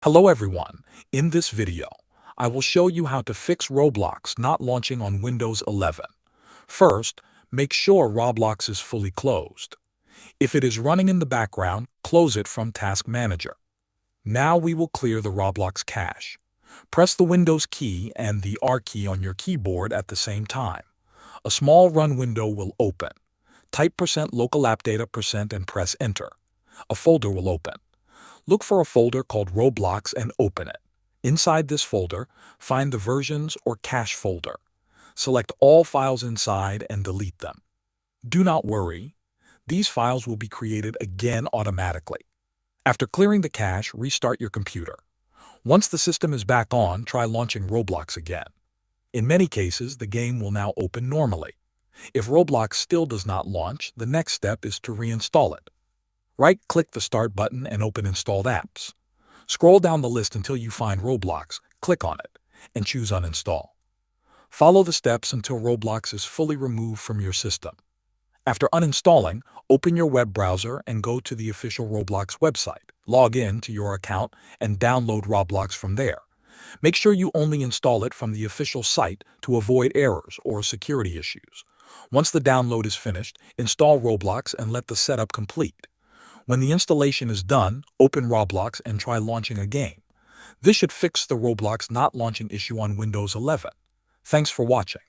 Hello everyone. In this video, I will show you how to fix Roblox not launching on Windows 11. First, make sure Roblox is fully closed. If it is running in the background, close it from Task Manager. Now we will clear the Roblox cache. Press the Windows key and the R key on your keyboard at the same time. A small run window will open. Type %local app data % and press Enter. A folder will open. Look for a folder called Roblox and open it. Inside this folder, find the versions or cache folder. Select all files inside and delete them. Do not worry. These files will be created again automatically. After clearing the cache, restart your computer. Once the system is back on, try launching Roblox again. In many cases, the game will now open normally. If Roblox still does not launch, the next step is to reinstall it. Right-click the Start button and open Installed Apps. Scroll down the list until you find Roblox, click on it, and choose Uninstall. Follow the steps until Roblox is fully removed from your system. After uninstalling, open your web browser and go to the official Roblox website. Log in to your account and download Roblox from there. Make sure you only install it from the official site to avoid errors or security issues. Once the download is finished, install Roblox and let the setup complete. When the installation is done, open Roblox and try launching a game. This should fix the Roblox not launching issue on Windows 11. Thanks for watching.